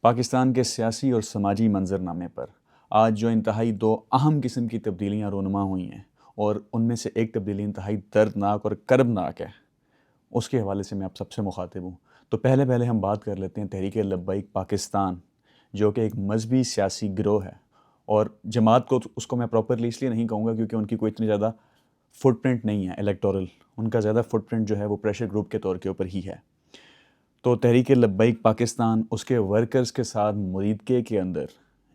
پاکستان کے سیاسی اور سماجی منظرنامے پر آج جو انتہائی دو اہم قسم کی تبدیلیاں رونما ہوئی ہیں، اور ان میں سے ایک تبدیلی انتہائی دردناک اور کربناک ہے، اس کے حوالے سے میں آپ سب سے مخاطب ہوں۔ تو پہلے ہم بات کر لیتے ہیں تحریک لبیک پاکستان، جو کہ ایک مذہبی سیاسی گروہ ہے، اور جماعت کو اس کو میں پراپرلی اس لیے نہیں کہوں گا کیونکہ ان کی کوئی اتنی زیادہ فٹ پرنٹ نہیں ہے الیکٹورل، ان کا زیادہ فٹ پرنٹ جو ہے وہ پریشر گروپ کے طور کے اوپر ہی ہے۔ تو تحریک لبیک پاکستان اس کے ورکرز کے ساتھ مریدکے کے اندر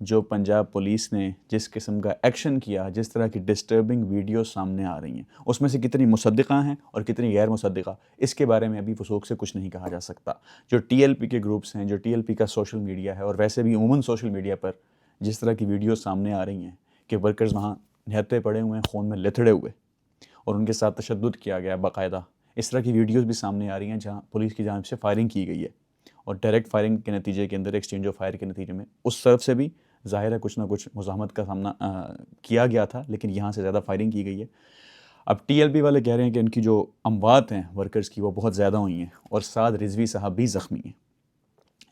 جو پنجاب پولیس نے جس قسم کا ایکشن کیا، جس طرح کی ڈسٹربنگ ویڈیوز سامنے آ رہی ہیں، اس میں سے کتنی مصدقہ ہیں اور کتنی غیر مصدقہ، اس کے بارے میں ابھی وثوق سے کچھ نہیں کہا جا سکتا۔ جو ٹی ایل پی کے گروپس ہیں، جو ٹی ایل پی کا سوشل میڈیا ہے، اور ویسے بھی عموماً سوشل میڈیا پر جس طرح کی ویڈیوز سامنے آ رہی ہیں کہ ورکرز وہاں نہتے پڑے ہوئے ہیں، خون میں لتھڑے ہوئے، اور ان کے ساتھ تشدد کیا گیا باقاعدہ، اس طرح کی ویڈیوز بھی سامنے آ رہی ہیں جہاں پولیس کی جانب سے فائرنگ کی گئی ہے، اور ڈائریکٹ فائرنگ کے نتیجے کے اندر، ایکسچینج آف فائر کے نتیجے میں اس طرف سے بھی ظاہر ہے کچھ نہ کچھ مزاحمت کا سامنا کیا گیا تھا، لیکن یہاں سے زیادہ فائرنگ کی گئی ہے۔ اب ٹی ایل پی والے کہہ رہے ہیں کہ ان کی جو اموات ہیں ورکرز کی وہ بہت زیادہ ہوئی ہیں، اور سعد رضوی صاحب بھی زخمی ہیں،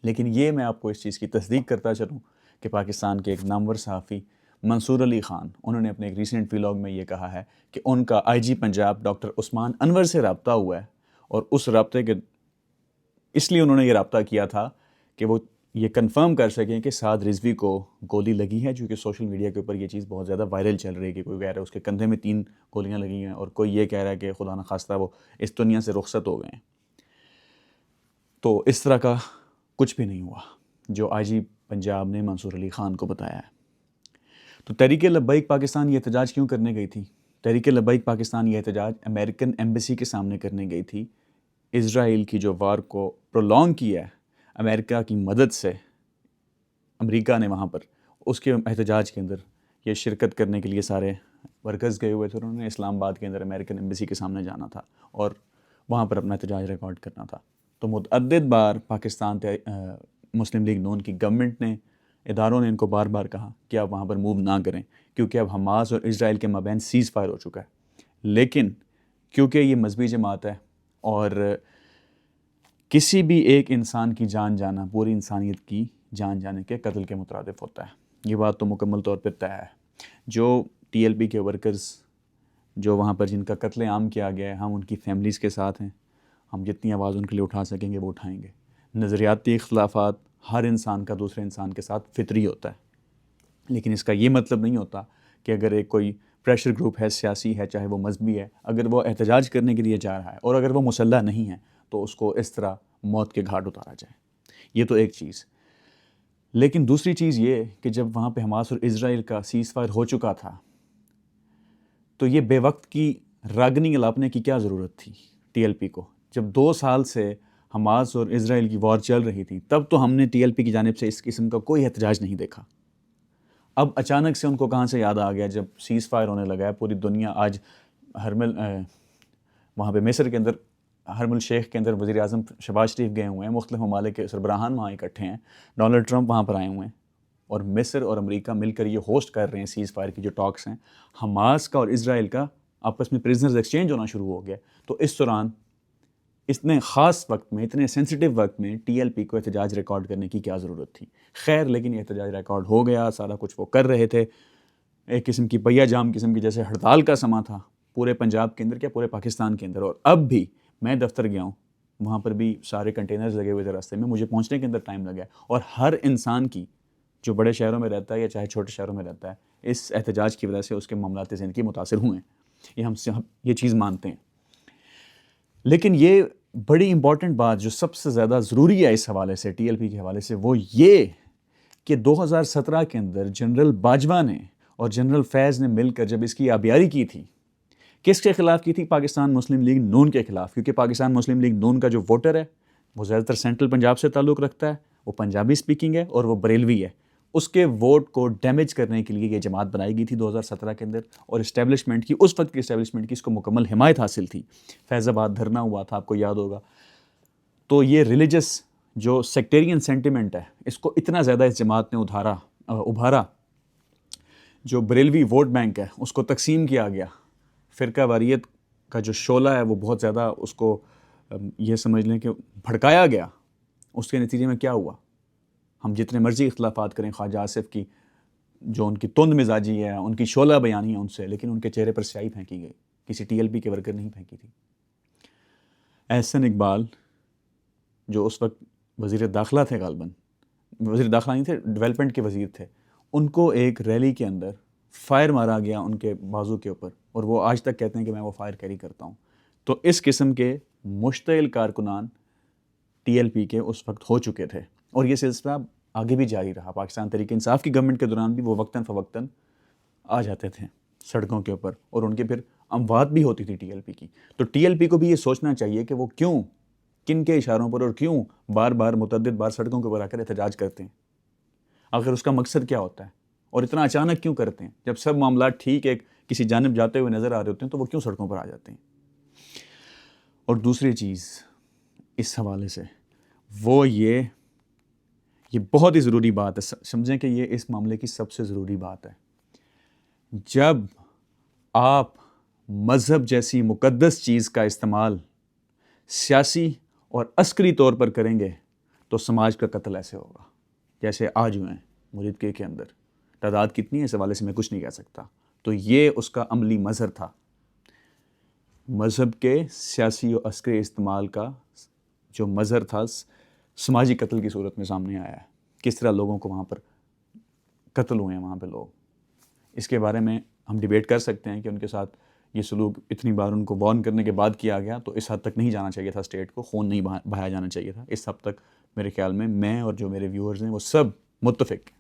لیکن یہ میں آپ کو اس چیز کی تصدیق کرتا چلوں کہ پاکستان کے ایک نامور صحافی منصور علی خان، انہوں نے اپنے ایک ریسنٹ ویلاگ میں یہ کہا ہے کہ ان کا آئی جی پنجاب ڈاکٹر عثمان انور سے رابطہ ہوا ہے، اور اس رابطے کے اس لیے انہوں نے یہ رابطہ کیا تھا کہ وہ یہ کنفرم کر سکیں کہ سعد رضوی کو گولی لگی ہے، چونکہ سوشل میڈیا کے اوپر یہ چیز بہت زیادہ وائرل چل رہی ہے کہ کوئی کہہ رہا ہے اس کے کندھے میں 3 گولیاں لگی ہیں، اور کوئی یہ کہہ رہا ہے کہ خدا نخواستہ وہ اس دنیا سے رخصت ہو گئے ہیں۔ تو اس طرح کا کچھ بھی نہیں ہوا جو آئی جی پنجاب نے منصور علی خان کو بتایا ہے۔ تو تحریک لبیک پاکستان یہ احتجاج کیوں کرنے گئی تھی؟ تحریک لبیک پاکستان یہ احتجاج امریکن ایمبیسی کے سامنے کرنے گئی تھی۔ اسرائیل کی جو وار کو پرولونگ کیا ہے امریکہ کی مدد سے، امریکہ نے وہاں پر اس کے احتجاج کے اندر یہ شرکت کرنے کے لیے سارے ورکرز گئے ہوئے تھے، انہوں نے اسلام آباد کے اندر امریکن ایمبیسی کے سامنے جانا تھا اور وہاں پر اپنا احتجاج ریکارڈ کرنا تھا۔ تو متعدد بار پاکستان مسلم لیگ نون کی گورنمنٹ نے، اداروں نے ان کو بار بار کہا کہ آپ وہاں پر موو نہ کریں، کیونکہ اب حماس اور اسرائیل کے مابین سیز فائر ہو چکا ہے۔ لیکن کیونکہ یہ مذہبی جماعت ہے اور کسی بھی ایک انسان کی جان جانا پوری انسانیت کی جان جانے کے قتل کے مترادف ہوتا ہے، یہ بات تو مکمل طور پر طے ہے۔ جو ٹی ایل پی کے ورکرز جو وہاں پر جن کا قتل عام کیا گیا ہے، ہم ان کی فیملیز کے ساتھ ہیں، ہم جتنی آواز ان کے لیے اٹھا سکیں گے وہ اٹھائیں گے۔ نظریاتی اختلافات ہر انسان کا دوسرے انسان کے ساتھ فطری ہوتا ہے، لیکن اس کا یہ مطلب نہیں ہوتا کہ اگر ایک کوئی پریشر گروپ ہے، سیاسی ہے، چاہے وہ مذہبی ہے، اگر وہ احتجاج کرنے کے لیے جا رہا ہے اور اگر وہ مسلح نہیں ہے تو اس کو اس طرح موت کے گھاٹ اتارا جائے۔ یہ تو ایک چیز۔ لیکن دوسری چیز یہ کہ جب وہاں پہ حماس اور اسرائیل کا سیز فائر ہو چکا تھا تو یہ بے وقت کی راگنی الاپنے کی کیا ضرورت تھی ٹی ایل پی کو؟ جب 2 سال سے حماس اور اسرائیل کی وار چل رہی تھی تب تو ہم نے ٹی ایل پی کی جانب سے اس قسم کا کوئی احتجاج نہیں دیکھا۔ اب اچانک سے ان کو کہاں سے یاد آ گیا جب سیز فائر ہونے لگا ہے؟ پوری دنیا آج وہاں پہ مصر کے اندر حرم الشیخ کے اندر وزیر اعظم شہباز شریف گئے ہوئے ہیں، مختلف ممالک کے سربراہان وہاں اکٹھے ہیں، ڈونلڈ ٹرمپ وہاں پر آئے ہوئے ہیں، اور مصر اور امریکہ مل کر یہ ہوسٹ کر رہے ہیں سیز فائر کی جو ٹاکس ہیں۔ حماس کا اور اسرائیل کا آپس میں پریزنرز ایکسچینج ہونا شروع ہو گیا۔ تو اس دوران اتنے خاص وقت میں، اتنے سینسٹیو وقت میں ٹی ایل پی کو احتجاج ریکارڈ کرنے کی کیا ضرورت تھی؟ خیر، لیکن یہ احتجاج ریکارڈ ہو گیا، سارا کچھ وہ کر رہے تھے، ایک قسم کی پہیا جام قسم کی جیسے ہڑتال کا سما تھا پورے پنجاب کے اندر، کیا پورے پاکستان کے اندر۔ اور اب بھی میں دفتر گیا ہوں، وہاں پر بھی سارے کنٹینرز لگے ہوئے تھے راستے میں، مجھے پہنچنے کے اندر ٹائم لگا ہے، اور ہر انسان کی جو بڑے شہروں میں رہتا ہے یا چاہے چھوٹے شہروں میں رہتا ہے، اس احتجاج کی وجہ سے اس کے معاملات زندگی متاثر ہوئے ہیں، یہ ہم یہ چیز مانتے ہیں۔ لیکن یہ بڑی امپورٹنٹ بات جو سب سے زیادہ ضروری ہے اس حوالے سے، ٹی ایل پی کے حوالے سے، وہ یہ کہ 2017 کے اندر جنرل باجوہ نے اور جنرل فیض نے مل کر جب اس کی آبیاری کی تھی، کس کے خلاف کی تھی؟ پاکستان مسلم لیگ نون کے خلاف، کیونکہ پاکستان مسلم لیگ نون کا جو ووٹر ہے وہ زیادہ تر سینٹرل پنجاب سے تعلق رکھتا ہے، وہ پنجابی سپیکنگ ہے اور وہ بریلوی ہے۔ اس کے ووٹ کو ڈیمیج کرنے کے لیے یہ جماعت بنائی گئی تھی 2017 کے اندر، اور اسٹیبلشمنٹ کی، اس وقت کی اسٹیبلشمنٹ کی، اس کو مکمل حمایت حاصل تھی۔ فیض آباد دھرنا ہوا تھا، آپ کو یاد ہوگا۔ تو یہ ریلیجس جو سیکٹیرین سینٹیمنٹ ہے، اس کو اتنا زیادہ اس جماعت نے ابھارا، جو بریلوی ووٹ بینک ہے اس کو تقسیم کیا گیا، فرقہ واریت کا جو شعلہ ہے وہ بہت زیادہ اس کو یہ سمجھ لیں کہ بھڑکایا گیا۔ اس کے نتیجے میں کیا ہوا؟ ہم جتنے مرضی اختلافات کریں خواجہ آصف کی جو ان کی تند مزاجی ہے، ان کی شعلہ بیانی ہے ان سے، لیکن ان کے چہرے پر سیاہی پھینکی گئی، کسی ٹی ایل پی کے ورکر نہیں پھینکی تھی۔ احسن اقبال جو اس وقت وزیر داخلہ تھے، غالباً وزیر داخلہ نہیں تھے، ڈیولپمنٹ کے وزیر تھے، ان کو ایک ریلی کے اندر فائر مارا گیا ان کے بازو کے اوپر، اور وہ آج تک کہتے ہیں کہ میں وہ فائر کیری کرتا ہوں۔ تو اس قسم کے مشتعل کارکنان ٹی ایل پی کے اس وقت ہو چکے تھے، اور یہ سلسلہ آگے بھی جاری رہا۔ پاکستان تحریک انصاف کی گورنمنٹ کے دوران بھی وہ وقتاً فوقتاً آ جاتے تھے سڑکوں کے اوپر، اور ان کے پھر اموات بھی ہوتی تھی ٹی ایل پی کی۔ تو ٹی ایل پی کو بھی یہ سوچنا چاہیے کہ وہ کیوں، کن کے اشاروں پر اور کیوں بار بار متعدد بار سڑکوں کے اوپر آ کر احتجاج کرتے ہیں، آخر اس کا مقصد کیا ہوتا ہے، اور اتنا اچانک کیوں کرتے ہیں؟ جب سب معاملات ٹھیک ایک کسی جانب جاتے ہوئے نظر آ رہے ہوتے ہیں تو وہ کیوں سڑکوں پر آ جاتے ہیں؟ اور دوسری چیز اس حوالے سے وہ یہ بہت ہی ضروری بات ہے، سمجھیں کہ یہ اس معاملے کی سب سے ضروری بات ہے۔ جب آپ مذہب جیسی مقدس چیز کا استعمال سیاسی اور عسکری طور پر کریں گے تو سماج کا قتل ایسے ہوگا جیسے آج ہوئے ہیں مرید کے اندر۔ تعداد کتنی ہے اس حوالے سے میں کچھ نہیں کہہ سکتا۔ تو یہ اس کا عملی مظہر تھا، مذہب کے سیاسی اور عسکری استعمال کا جو مظہر تھا سماجی قتل کی صورت میں سامنے آیا ہے۔ کس طرح لوگوں کو وہاں پر قتل ہوئے ہیں وہاں پہ لوگ، اس کے بارے میں ہم ڈیبیٹ کر سکتے ہیں کہ ان کے ساتھ یہ سلوک اتنی بار ان کو وارن کرنے کے بعد کیا گیا تو اس حد تک نہیں جانا چاہیے تھا، اسٹیٹ کو خون نہیں بہایا جانا چاہیے تھا۔ اس حد تک میرے خیال میں اور جو میرے ویورز ہیں وہ سب متفق ہیں،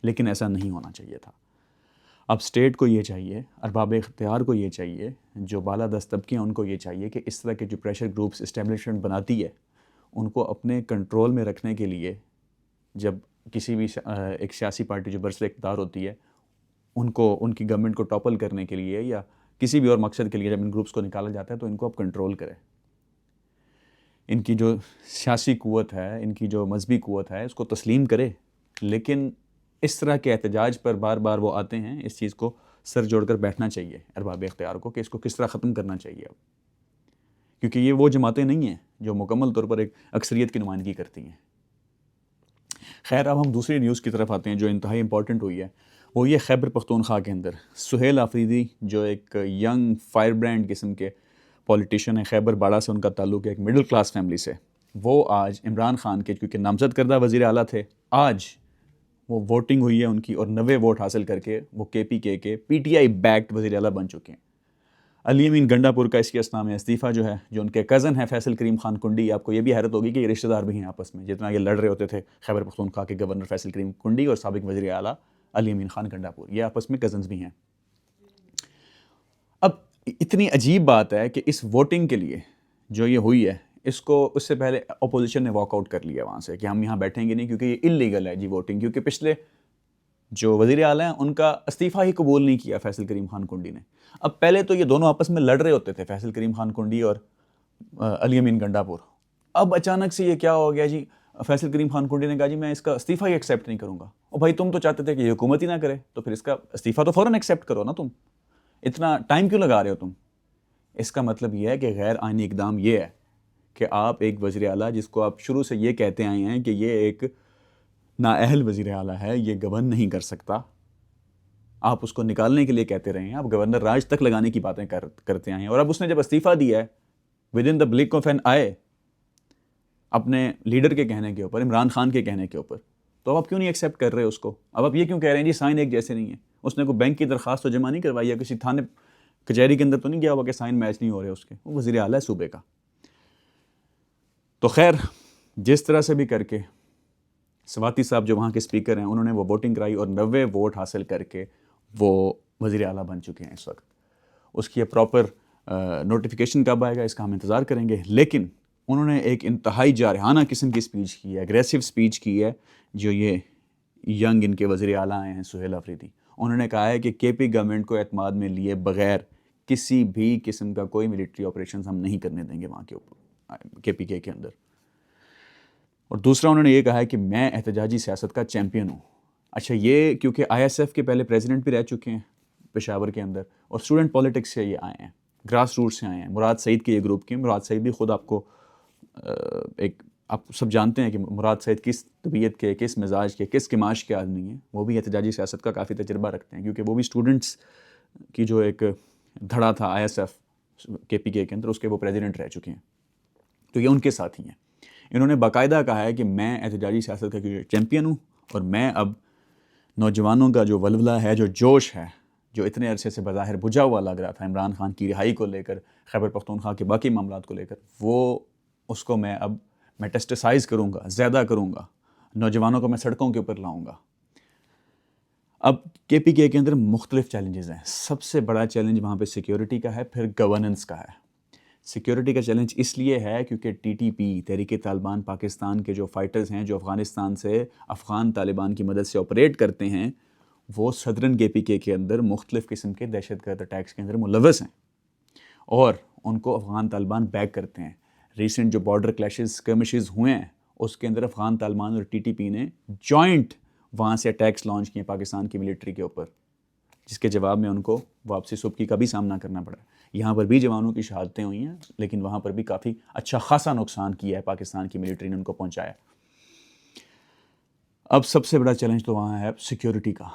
لیکن ایسا نہیں ہونا چاہیے تھا۔ اب اسٹیٹ کو یہ چاہیے، ارباب اختیار کو یہ چاہیے، جو بالادست طبقے ہیں ان کو یہ چاہیے کہ اس طرح کے جو پریشر گروپس اسٹیبلشمنٹ بناتی ہے ان کو اپنے کنٹرول میں رکھنے کے لیے، جب کسی بھی ایک سیاسی پارٹی جو برسر اقتدار ہوتی ہے ان کی گورنمنٹ کو ٹاپل کرنے کے لیے یا کسی بھی اور مقصد کے لیے جب ان گروپس کو نکالا جاتا ہے تو ان کو اب کنٹرول کرے، ان کی جو سیاسی قوت ہے، ان کی جو مذہبی قوت ہے اس کو تسلیم کرے۔ لیکن اس طرح کے احتجاج پر بار بار وہ آتے ہیں، اس چیز کو سر جوڑ کر بیٹھنا چاہیے ارباب اختیار کو کہ اس کو کس طرح ختم کرنا چاہیے اب، کیونکہ یہ وہ جماعتیں نہیں ہیں جو مکمل طور پر ایک اکثریت کی نمائندگی کرتی ہیں۔ خیر، اب ہم دوسری نیوز کی طرف آتے ہیں جو انتہائی امپورٹنٹ ہوئی ہے، وہ یہ خیبر پختونخوا کے اندر سہیل آفریدی جو ایک ینگ فائر برانڈ قسم کے پولیٹیشین ہیں، خیبر باڑہ سے ان کا تعلق ہے، ایک مڈل کلاس فیملی سے، وہ آج عمران خان کے کیونکہ نامزد کردہ وزیر اعلیٰ تھے، آج وہ ووٹنگ ہوئی ہے ان کی اور 90 ووٹ حاصل کر کے وہ کے پی کے پی ٹی آئی بیکڈ وزیر اعلیٰ بن چکے ہیں۔ علی امین گنڈا پور کا اس کے اسنا میں استعفیٰ جو ہے، جو ان کے کزن ہیں فیصل کریم خان کنڈی، آپ کو یہ بھی حیرت ہوگی کہ یہ رشتہ دار بھی ہیں آپس میں، جتنا یہ لڑ رہے ہوتے تھے خیبر پختونخوا کے گورنر فیصل کریم کنڈی اور سابق وزیر اعلیٰ علی امین خان گنڈا پور، یہ آپس میں کزنز بھی ہیں۔ اب اتنی عجیب بات ہے کہ اس ووٹنگ کے لیے جو یہ ہوئی ہے، اس سے پہلے اپوزیشن نے واک آؤٹ کر لیا وہاں سے کہ ہم یہاں بیٹھیں گے نہیں کیونکہ یہ اللیگل ہے جی ووٹنگ، کیونکہ پچھلے جو وزیر اعلیٰ ہیں ان کا استعفیٰ ہی قبول نہیں کیا فیصل کریم خان کنڈی نے۔ اب پہلے تو یہ دونوں آپس میں لڑ رہے ہوتے تھے، فیصل کریم خان کنڈی اور علی امین گنڈا پور، اب اچانک سے یہ کیا ہو گیا جی، فیصل کریم خان کنڈی نے کہا جی میں اس کا استعفیٰ ہی ایکسیپٹ نہیں کروں گا۔ اور بھائی تم تو چاہتے تھے کہ یہ حکومت ہی نہ کرے، تو پھر اس کا استعفیٰ تو فوراً ایکسیپٹ کرو نا، تم اتنا ٹائم کیوں لگا رہے ہو تم؟ اس کا مطلب یہ ہے کہ غیر آئینی اقدام یہ ہے کہ آپ ایک وزیر اعلیٰ جس کو آپ شروع سے یہ کہتے آئے ہیں کہ یہ ایک نااہل وزیر اعلیٰ ہے، یہ گورن نہیں کر سکتا، آپ اس کو نکالنے کے لیے کہتے رہے ہیں، آپ گورنر راج تک لگانے کی باتیں کرتے آئے ہیں، اور اب اس نے جب استعفیٰ دیا ہے with in the bloc of N I اپنے لیڈر کے کہنے کے اوپر، عمران خان کے کہنے کے اوپر، تو آپ کیوں نہیں ایکسیپٹ کر رہے اس کو؟ اب آپ یہ کیوں کہہ رہے ہیں جی سائن ایک جیسے نہیں ہیں؟ اس نے کوئی بینک کی درخواست تو جمع نہیں کروائی، یا کسی تھانے کچہری کے اندر تو نہیں گیا ہوا کہ سائن میچ نہیں ہو رہے اس کے، وہ وزیر اعلیٰ ہے صوبے کا۔ تو خیر، جس طرح سے بھی کر کے سواتی صاحب جو وہاں کے اسپیکر ہیں انہوں نے وہ ووٹنگ کرائی اور 90 ووٹ حاصل کر کے وہ وزیر اعلیٰ بن چکے ہیں اس وقت۔ اس کی پراپر نوٹیفیکیشن کب آئے گا اس کا ہم انتظار کریں گے، لیکن انہوں نے ایک انتہائی جارحانہ قسم کی اسپیچ کی ہے، اگریسو اسپیچ کی ہے، جو یہ ینگ ان کے وزیر اعلیٰ آئے ہیں سہیل آفریدی، انہوں نے کہا ہے کہ کے پی گورنمنٹ کو اعتماد میں لیے بغیر کسی بھی قسم کا کوئی ملٹری آپریشنز ہم نہیں کرنے دیں گے وہاں کے اوپر کے پی کے اندر۔ اور دوسرا انہوں نے یہ کہا ہے کہ میں احتجاجی سیاست کا چیمپئن ہوں۔ اچھا، یہ کیونکہ آئی ایس ایف کے پہلے پریزیڈنٹ بھی رہ چکے ہیں پشاور کے اندر، اور اسٹوڈنٹ پولیٹکس سے یہ آئے ہیں، گراس روٹ سے آئے ہیں، مراد سعید کے یہ گروپ کے، مراد سعید بھی خود آپ کو ایک آپ سب جانتے ہیں کہ مراد سعید کس طبیعت کے، کس مزاج کے، کس کماش کے آدمی ہیں. وہ بھی احتجاجی سیاست کا کافی تجربہ رکھتے ہیں، کیونکہ وہ بھی اسٹوڈنٹس کی جو ایک دھڑا تھا ISF KPK کے اندر، اس کے وہ پریزیڈنٹ رہ چکے ہیں. تو یہ ان کے ساتھی ہیں. انہوں نے باقاعدہ کہا ہے کہ میں احتجاجی سیاست کا چیمپئن ہوں، اور میں اب نوجوانوں کا جو ولولہ ہے، جو جوش ہے، جو اتنے عرصے سے بظاہر بجھا ہوا لگ رہا تھا عمران خان کی رہائی کو لے کر، خیبر پختونخوا کے باقی معاملات کو لے کر، وہ اس کو میں میٹسٹسائز کروں گا، زیادہ کروں گا، نوجوانوں کو میں سڑکوں کے اوپر لاؤں گا. اب KPK کے اندر مختلف چیلنجز ہیں. سب سے بڑا چیلنج وہاں پہ سیکیورٹی کا ہے، پھر گورننس کا ہے. سیکیورٹی کا چیلنج اس لیے ہے کیونکہ TTP تحریک طالبان پاکستان کے جو فائٹرز ہیں، جو افغانستان سے افغان طالبان کی مدد سے آپریٹ کرتے ہیں، وہ صدرن KPK کے اندر مختلف قسم کے دہشت گرد اٹیکس کے اندر ملوث ہیں، اور ان کو افغان طالبان بیک کرتے ہیں. ریسنٹ جو بارڈر کلیشز اسکرمشز ہوئے ہیں، اس کے اندر افغان طالبان اور TTP نے جوائنٹ وہاں سے اٹیکس لانچ کیے پاکستان کی ملٹری کے اوپر، جس کے جواب میں ان کو واپسی سبکی کا بھی سامنا کرنا پڑا. یہاں پر بھی جوانوں کی شہادتیں ہوئی ہیں، لیکن وہاں پر بھی کافی اچھا خاصا نقصان کیا ہے پاکستان کی ملٹری نے ان کو پہنچایا. اب سب سے بڑا چیلنج تو وہاں ہے سیکیورٹی کا.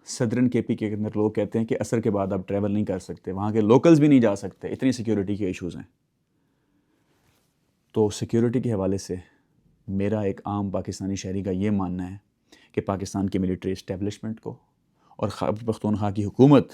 صدرن KPK کے اندر لوگ کہتے ہیں کہ عصر کے بعد آپ ٹریول نہیں کر سکتے، وہاں کے لوکلز بھی نہیں جا سکتے، اتنی سیکیورٹی کے ایشوز ہیں. تو سیکیورٹی کے حوالے سے میرا ایک عام پاکستانی شہری کا یہ ماننا ہے کہ پاکستان کی ملٹری اسٹیبلشمنٹ کو اور خیبر پختونخوا کی حکومت،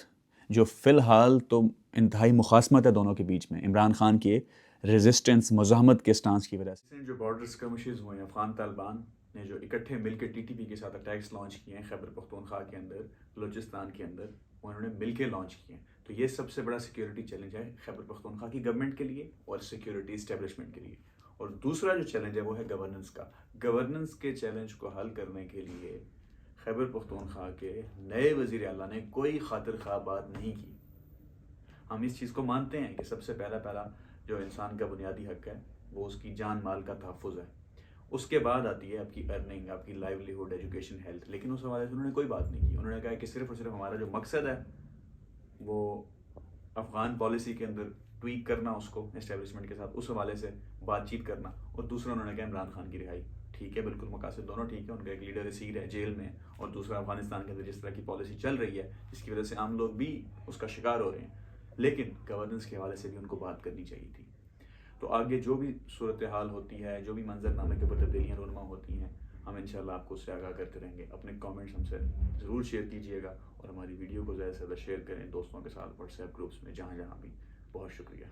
جو فی الحال تو انتہائی مخاصمت ہے دونوں کے بیچ میں، عمران خان کے ریزسٹنس، مزاحمت کے سٹانس کی وجہ سے، جو بارڈر اسکرمشز ہوئے ہیں، افغان طالبان نے جو اکٹھے مل کے TTP کے ساتھ اٹیکس لانچ کیے ہیں خیبر پختونخوا کے اندر، بلوچستان کے اندر، وہ انہوں نے مل کے لانچ کیے ہیں. تو یہ سب سے بڑا سیکیورٹی چیلنج ہے خیبر پختونخوا کی گورنمنٹ کے لیے اور سیکیورٹی اسٹیبلشمنٹ کے لیے. اور دوسرا جو چیلنج ہے وہ ہے گورننس کا. گورننس کے چیلنج کو حل کرنے کے لیے خیبر پختونخوا کے نئے وزیر اعلیٰ نے کوئی خاطر خواہ بات نہیں کی. ہم اس چیز کو مانتے ہیں کہ سب سے پہلا جو انسان کا بنیادی حق ہے وہ اس کی جان مال کا تحفظ ہے. اس کے بعد آتی ہے آپ کی ارننگ، آپ کی لائیولیہوڈ، ایجوکیشن، ہیلتھ. لیکن اس حوالے سے انہوں نے کوئی بات نہیں کی. انہوں نے کہا کہ صرف اور صرف ہمارا جو مقصد ہے وہ افغان پالیسی کے اندر ٹویک کرنا، اس کو اسٹیبلشمنٹ کے ساتھ اس حوالے سے بات چیت کرنا. اور دوسرا انہوں نے کہا عمران خان کی رہائی. ٹھیک ہے، بالکل مقاصد دونوں ٹھیک ہے. ان کا ایک لیڈر اسیر ہے جیل میں، اور دوسرا افغانستان کے اندر جس طرح کی پالیسی چل رہی ہے جس کی وجہ سے عام لوگ بھی اس کا شکار ہو رہے ہیں. لیکن گورننس کے حوالے سے بھی ان کو بات کرنی چاہیے تھی. تو آگے جو بھی صورتحال ہوتی ہے، جو بھی منظر نامے کے اوپر تبدیلیاں رونما ہوتی ہیں، ہم انشاءاللہ آپ کو اس سے آگاہ کرتے رہیں گے. اپنے کامنٹس ہم سے ضرور شیئر کیجیے گا، اور ہماری ویڈیو کو زیادہ سے زیادہ شیئر کریں دوستوں کے ساتھ، واٹس ایپ گروپس میں، جہاں جہاں بھی. بہت شکریہ.